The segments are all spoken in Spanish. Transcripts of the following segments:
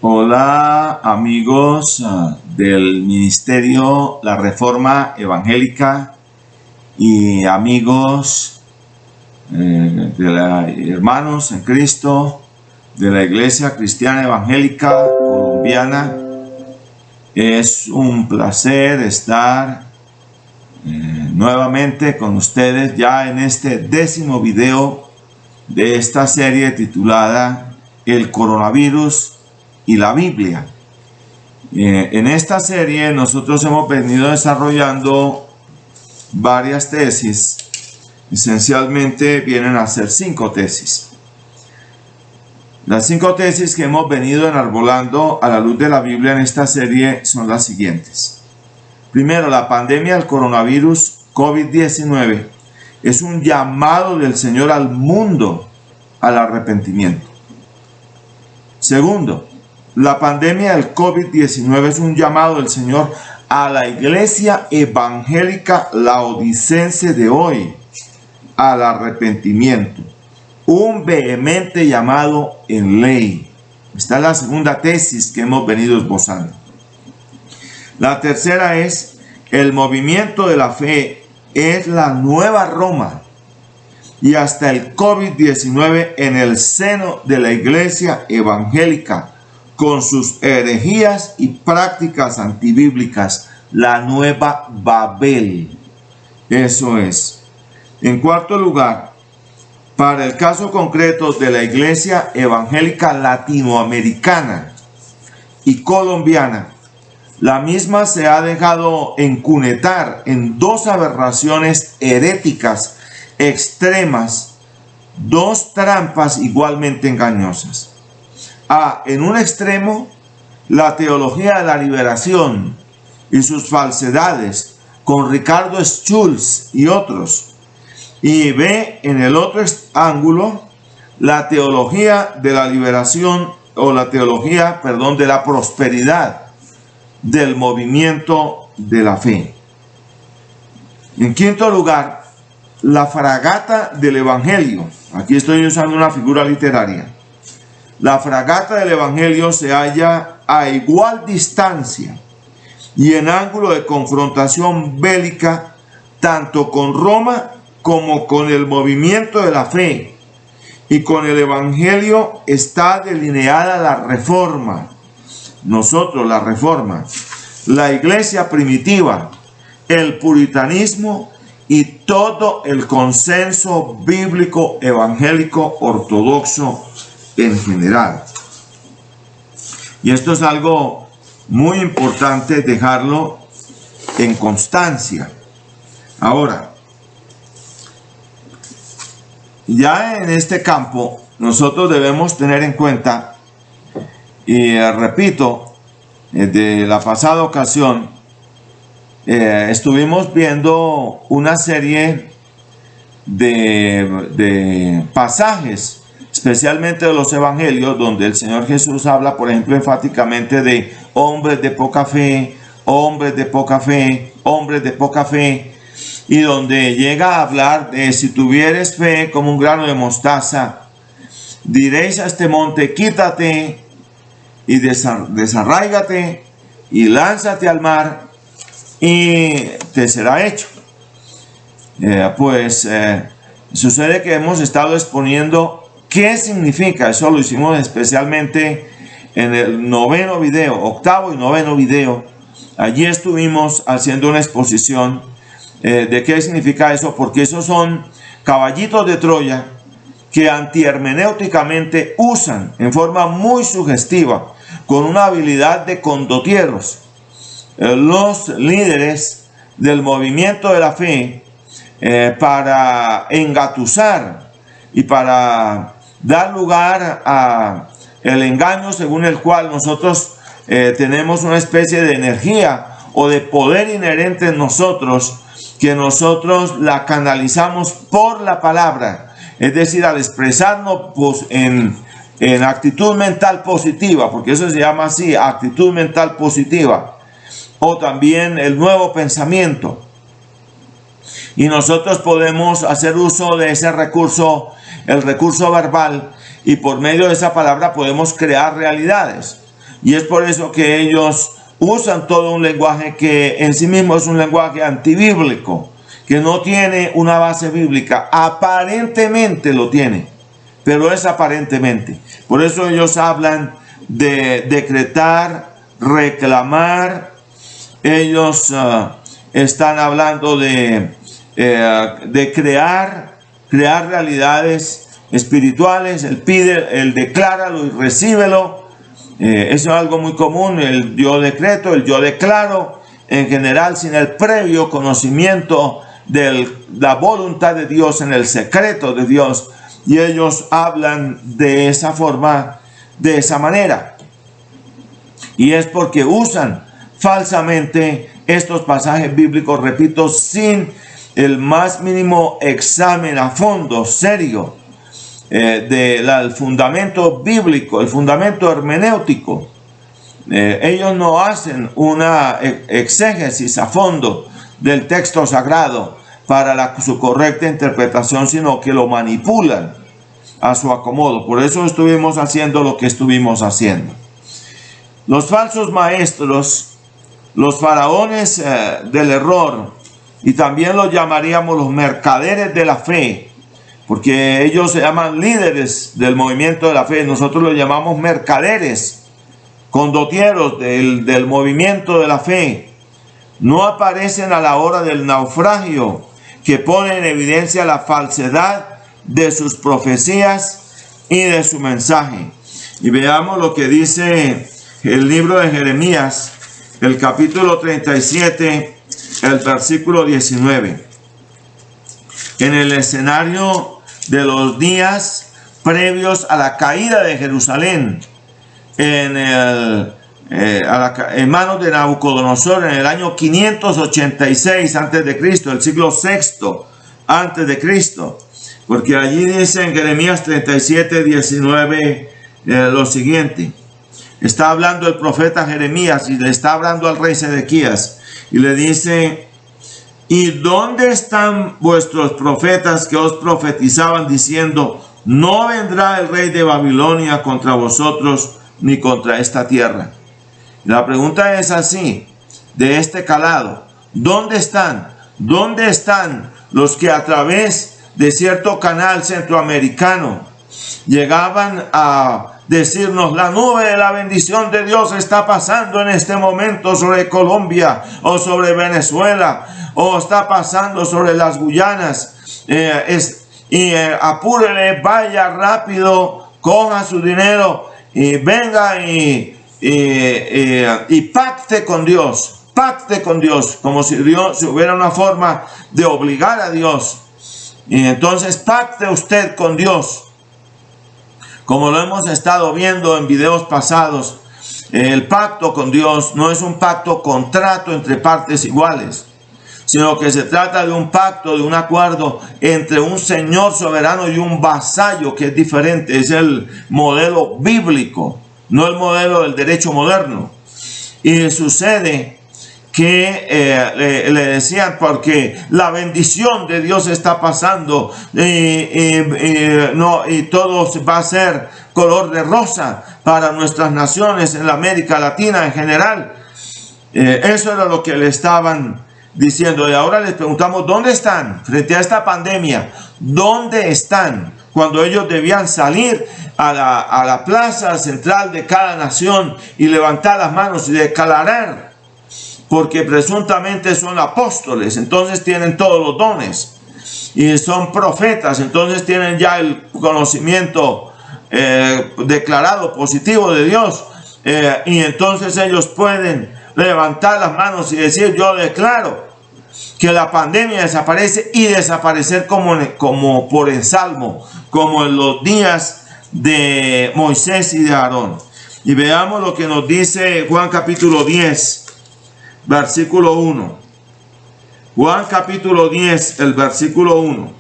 Hola amigos del Ministerio La Reforma Evangélica y amigos hermanos en Cristo de la Iglesia Cristiana Evangélica Colombiana. Es un placer estar nuevamente con ustedes ya en este 10º video de esta serie titulada El coronavirus y la Biblia. En esta serie nosotros hemos venido desarrollando varias tesis. Esencialmente vienen a ser 5 tesis. Las 5 tesis que hemos venido enarbolando a la luz de la Biblia en esta serie son las siguientes. Primero, la pandemia del coronavirus COVID-19 es un llamado del Señor al mundo al arrepentimiento. Segundo, la pandemia del COVID-19 es un llamado del Señor a la iglesia evangélica laodicense de hoy al arrepentimiento. Un vehemente llamado en ley. Esta es la segunda tesis que hemos venido esbozando. La tercera es: el movimiento de la fe es la nueva Roma y hasta el COVID-19 en el seno de la iglesia evangélica, con sus herejías y prácticas antibíblicas, la nueva Babel. Eso es. En cuarto lugar, para el caso concreto de la iglesia evangélica latinoamericana y colombiana, la misma se ha dejado encunetar en 2 aberraciones heréticas extremas, 2 trampas igualmente engañosas. En un extremo, la teología de la liberación y sus falsedades con Ricardo Schulz y otros. Y B, en el otro ángulo, la teología de la liberación o la teología, de la prosperidad del movimiento de la fe. En quinto lugar, la fragata del Evangelio. Aquí estoy usando una figura literaria. La fragata del Evangelio se halla a igual distancia y en ángulo de confrontación bélica tanto con Roma como con el movimiento de la fe, y con el Evangelio está delineada la reforma. Nosotros, la reforma, la iglesia primitiva, el puritanismo y todo el consenso bíblico evangélico ortodoxo en general. Y esto es algo muy importante dejarlo en constancia. Ahora, ya en este campo nosotros debemos tener en cuenta, y repito, de la pasada ocasión estuvimos viendo una serie de pasajes, especialmente de los evangelios, donde el Señor Jesús habla, por ejemplo, enfáticamente de hombres de poca fe, hombres de poca fe, hombres de poca fe, y donde llega a hablar de: si tuvieres fe como un grano de mostaza, diréis a este monte, quítate y desarráigate y lánzate al mar, y te será hecho. Sucede que hemos estado exponiendo ¿qué significa? Eso lo hicimos especialmente en el 9º video, 8º y 9º video. Allí estuvimos haciendo una exposición de qué significa eso, porque esos son caballitos de Troya que antihermenéuticamente usan en forma muy sugestiva, con una habilidad de condotieros, los líderes del movimiento de la fe, para engatusar y para dar lugar a el engaño según el cual nosotros tenemos una especie de energía o de poder inherente en nosotros, que nosotros la canalizamos por la palabra, es decir, al expresarnos en actitud mental positiva, porque eso se llama así, actitud mental positiva, o también el nuevo pensamiento. Y nosotros podemos hacer uso de ese recurso, el recurso verbal, y por medio de esa palabra podemos crear realidades. Y es por eso que ellos usan todo un lenguaje que en sí mismo es un lenguaje antibíblico, que no tiene una base bíblica. Aparentemente lo tiene, pero es aparentemente. Por eso ellos hablan de decretar, reclamar. Ellos están hablando de crear realidades espirituales. Él pide, él decláralo y recíbelo. Eso es algo muy común, el yo decreto, el yo declaro, en general sin el previo conocimiento de la voluntad de Dios, en el secreto de Dios. Y ellos hablan de esa forma, de esa manera. Y es porque usan falsamente estos pasajes bíblicos, repito, sin el más mínimo examen a fondo, serio, del fundamento bíblico, el fundamento hermenéutico. Ellos no hacen una exégesis a fondo del texto sagrado para su correcta interpretación, sino que lo manipulan a su acomodo. Por eso estuvimos haciendo lo que estuvimos haciendo. Los falsos maestros, los faraones del error, y también los llamaríamos los mercaderes de la fe, porque ellos se llaman líderes del movimiento de la fe. Nosotros los llamamos mercaderes, condotieros del movimiento de la fe. No aparecen a la hora del naufragio, que pone en evidencia la falsedad de sus profecías y de su mensaje. Y veamos lo que dice el libro de Jeremías, el capítulo 37, el versículo 19. En el escenario de los días previos a la caída de Jerusalén, en manos de Nabucodonosor, en el año 586 a.C., el siglo VI a.C., porque allí dice en Jeremías 37, 19 lo siguiente. Está hablando el profeta Jeremías y le está hablando al rey Sedequías y le dice: ¿y dónde están vuestros profetas que os profetizaban diciendo: no vendrá el rey de Babilonia contra vosotros ni contra esta tierra? La pregunta es así, de este calado: ¿dónde están? ¿Dónde están los que a través de cierto canal centroamericano llegaban a decirnos: la nube de la bendición de Dios está pasando en este momento sobre Colombia o sobre Venezuela, o está pasando sobre las Guyanas, apúrele, vaya rápido, coja su dinero y venga y pacte con Dios, como si hubiera una forma de obligar a Dios. Y entonces pacte usted con Dios. Como lo hemos estado viendo en videos pasados, el pacto con Dios no es un pacto contrato entre partes iguales, sino que se trata de un pacto, de un acuerdo entre un señor soberano y un vasallo, que es diferente. Es el modelo bíblico, no el modelo del derecho moderno. Y sucede que le decían, porque la bendición de Dios está pasando y todo va a ser color de rosa para nuestras naciones en la América Latina en general. Eso era lo que le estaban diciendo. Y ahora les preguntamos: ¿dónde están frente a esta pandemia? ¿Dónde están cuando ellos debían salir a la plaza central de cada nación y levantar las manos y declarar? Porque presuntamente son apóstoles, entonces tienen todos los dones, y son profetas, entonces tienen ya el conocimiento declarado positivo de Dios, y entonces ellos pueden levantar las manos y decir: yo declaro que la pandemia desaparece, y desaparecer como por ensalmo, como en los días de Moisés y de Aarón. Y veamos lo que nos dice Juan capítulo 10, versículo 1. Juan capítulo 10, el versículo 1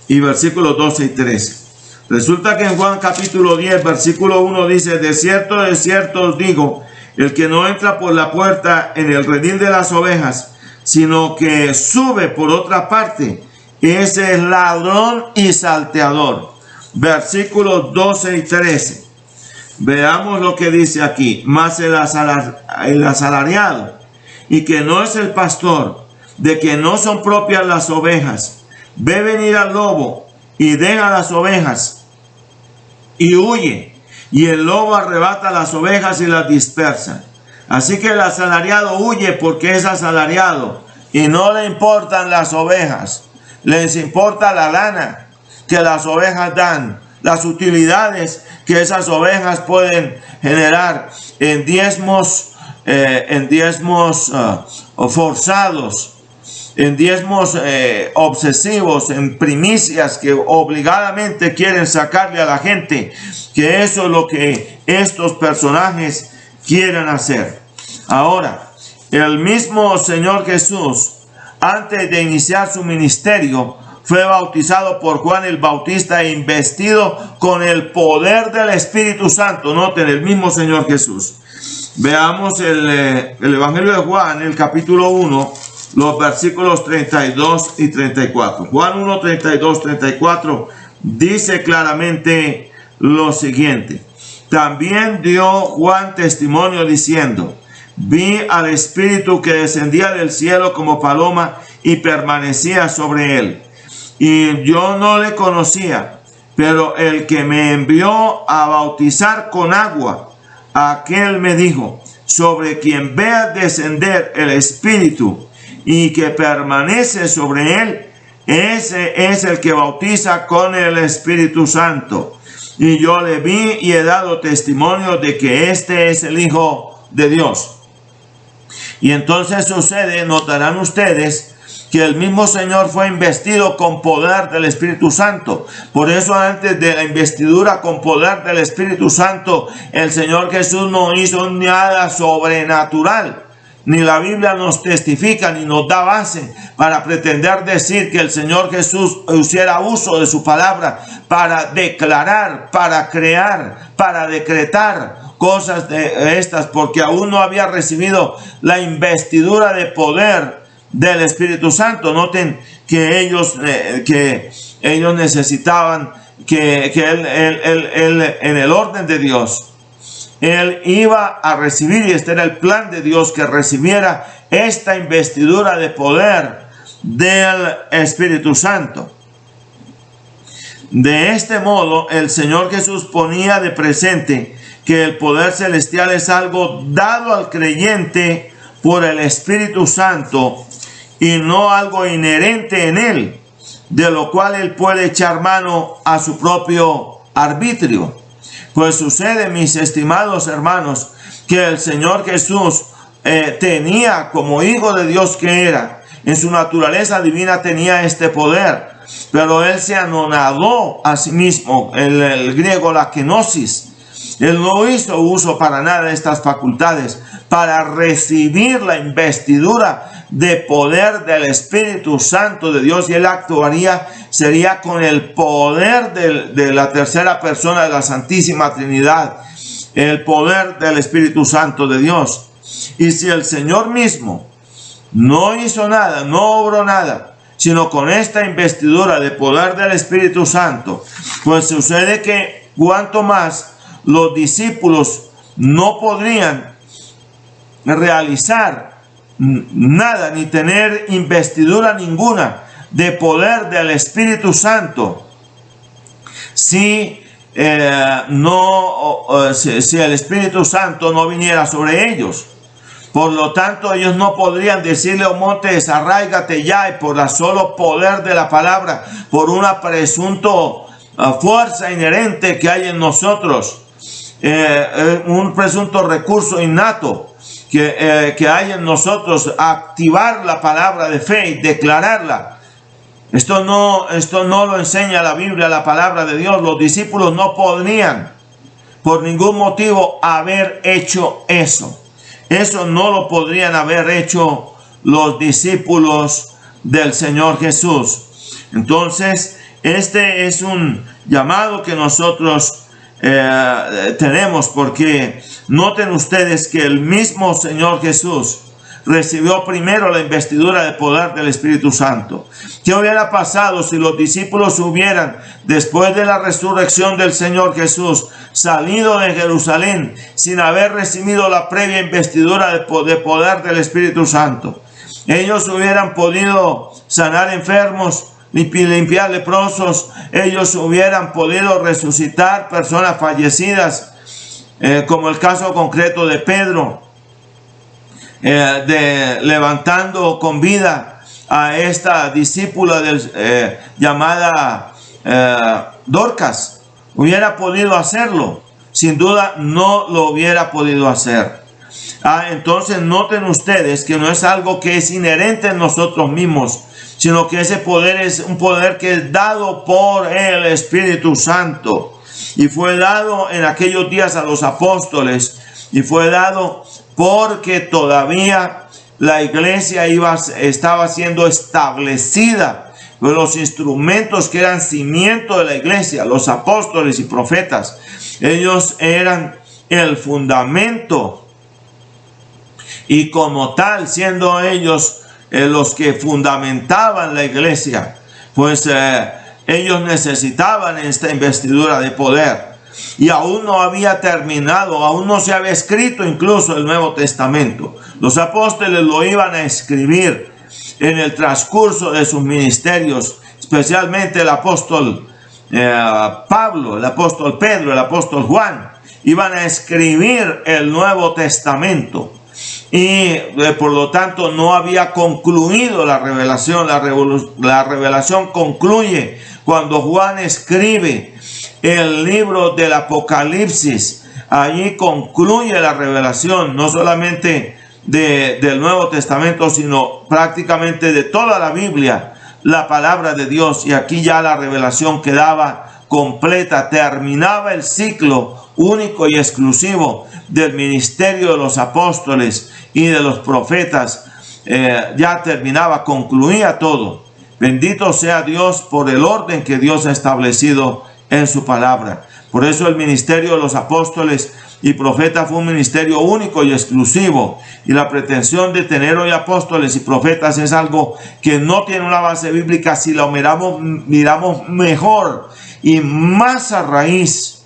y versículos 12 y 13. Resulta que en Juan capítulo 10, versículo 1 dice: de cierto os digo, el que no entra por la puerta en el redil de las ovejas, sino que sube por otra parte, ese es ladrón y salteador. Versículos 12 y 13. Veamos lo que dice aquí. Mas el asalariado, y que no es el pastor, de que no son propias las ovejas, ve venir al lobo y deja las ovejas y huye, y el lobo arrebata las ovejas y las dispersa. Así que el asalariado huye porque es asalariado y no le importan las ovejas, les importa la lana que las ovejas dan, las utilidades que esas ovejas pueden generar en diezmos forzados, en diezmos obsesivos, en primicias que obligadamente quieren sacarle a la gente, que eso es lo que estos personajes quieren hacer. Ahora, el mismo Señor Jesús, antes de iniciar su ministerio, fue bautizado por Juan el Bautista e investido con el poder del Espíritu Santo. Noten, el mismo Señor Jesús. Veamos el Evangelio de Juan, el capítulo 1, los versículos 32 y 34. Juan 1, 32, 34 dice claramente lo siguiente. También dio Juan testimonio diciendo: vi al Espíritu que descendía del cielo como paloma y permanecía sobre él. Y yo no le conocía, pero el que me envió a bautizar con agua, aquel me dijo: sobre quien vea descender el Espíritu y que permanece sobre él, ese es el que bautiza con el Espíritu Santo. Y yo le vi y he dado testimonio de que este es el Hijo de Dios. Y entonces sucede, notarán ustedes, que el mismo Señor fue investido con poder del Espíritu Santo. Por eso antes de la investidura con poder del Espíritu Santo, el Señor Jesús no hizo nada sobrenatural. Ni la Biblia nos testifica ni nos da base para pretender decir que el Señor Jesús hiciera uso de su palabra para declarar, para crear, para decretar cosas de estas, porque aún no había recibido la investidura de poder del Espíritu Santo. Noten que ellos necesitaban que él en el orden de Dios, él iba a recibir, y este era el plan de Dios, que recibiera esta investidura de poder del Espíritu Santo. De este modo, el Señor Jesús ponía de presente que el poder celestial es algo dado al creyente por el Espíritu Santo y no algo inherente en él, de lo cual él puede echar mano a su propio arbitrio. Pues sucede, mis estimados hermanos, que el Señor Jesús tenía, como Hijo de Dios que era, en su naturaleza divina tenía este poder, pero él se anonadó a sí mismo, el griego la kenosis. Él no hizo uso para nada de estas facultades para recibir la investidura de poder del Espíritu Santo de Dios, y él actuaría, sería con el poder de la tercera persona de la Santísima Trinidad, el poder del Espíritu Santo de Dios. Y si el Señor mismo no hizo nada, no obró nada, sino con esta investidura de poder del Espíritu Santo, pues sucede que cuanto más los discípulos no podrían realizar nada ni tener investidura ninguna de poder del Espíritu Santo si el Espíritu Santo no viniera sobre ellos. Por lo tanto, ellos no podrían decirle a un monte: desarráigate ya, y por el solo poder de la palabra, por una presunto fuerza inherente que hay en nosotros, un presunto recurso innato que hay en nosotros, activar la palabra de fe y declararla. Esto no lo enseña la Biblia, la palabra de Dios. Los discípulos no podrían por ningún motivo haber hecho eso. Eso no lo podrían haber hecho los discípulos del Señor Jesús. Entonces, este es un llamado que nosotros tenemos, porque noten ustedes que el mismo Señor Jesús, recibió primero la investidura de poder del Espíritu Santo. ¿Qué hubiera pasado si los discípulos hubieran, después de la resurrección del Señor Jesús, salido de Jerusalén sin haber recibido la previa investidura de poder del Espíritu Santo? Ellos hubieran podido sanar enfermos, limpiar leprosos, ellos hubieran podido resucitar personas fallecidas, como el caso concreto de Pedro, levantando con vida a esta discípula llamada Dorcas. Hubiera podido hacerlo, sin duda no lo hubiera podido hacer. Entonces noten ustedes que no es algo que es inherente en nosotros mismos, sino que ese poder es un poder que es dado por el Espíritu Santo. Y fue dado en aquellos días a los apóstoles, y fue dado porque todavía la iglesia estaba siendo establecida. Pero los instrumentos que eran cimiento de la iglesia, los apóstoles y profetas, ellos eran el fundamento. Y como tal, siendo ellos los que fundamentaban la iglesia, pues ellos necesitaban esta investidura de poder. Y aún no había terminado, aún no se había escrito incluso el Nuevo Testamento. Los apóstoles lo iban a escribir en el transcurso de sus ministerios, especialmente el apóstol Pablo, el apóstol Pedro, el apóstol Juan, iban a escribir el Nuevo Testamento. Y por lo tanto no había concluido la revelación. La revelación concluye cuando Juan escribe el libro del Apocalipsis. Allí concluye la revelación, no solamente del Nuevo Testamento, sino prácticamente de toda la Biblia, la palabra de Dios. Y aquí ya la revelación quedaba completa, terminaba el ciclo único y exclusivo del ministerio de los apóstoles y de los profetas. Ya terminaba, concluía todo. Bendito sea Dios por el orden que Dios ha establecido en su palabra. Por eso el ministerio de los apóstoles y profetas fue un ministerio único y exclusivo. Y la pretensión de tener hoy apóstoles y profetas es algo que no tiene una base bíblica si lo miramos mejor y más a raíz,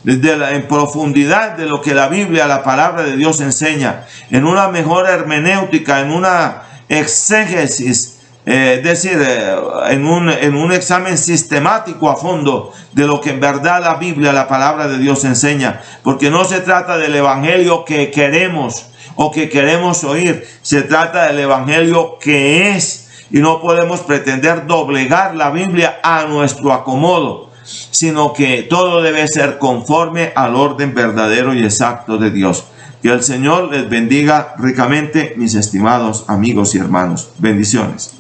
en profundidad de lo que la Biblia, la palabra de Dios enseña, en una mejor hermenéutica, en una exégesis, es decir, en un examen sistemático a fondo de lo que en verdad la Biblia, la palabra de Dios enseña. Porque no se trata del evangelio que queremos o que queremos oír, se trata del evangelio que es, y no podemos pretender doblegar la Biblia a nuestro acomodo, sino que todo debe ser conforme al orden verdadero y exacto de Dios. Que el Señor les bendiga ricamente, mis estimados amigos y hermanos. Bendiciones.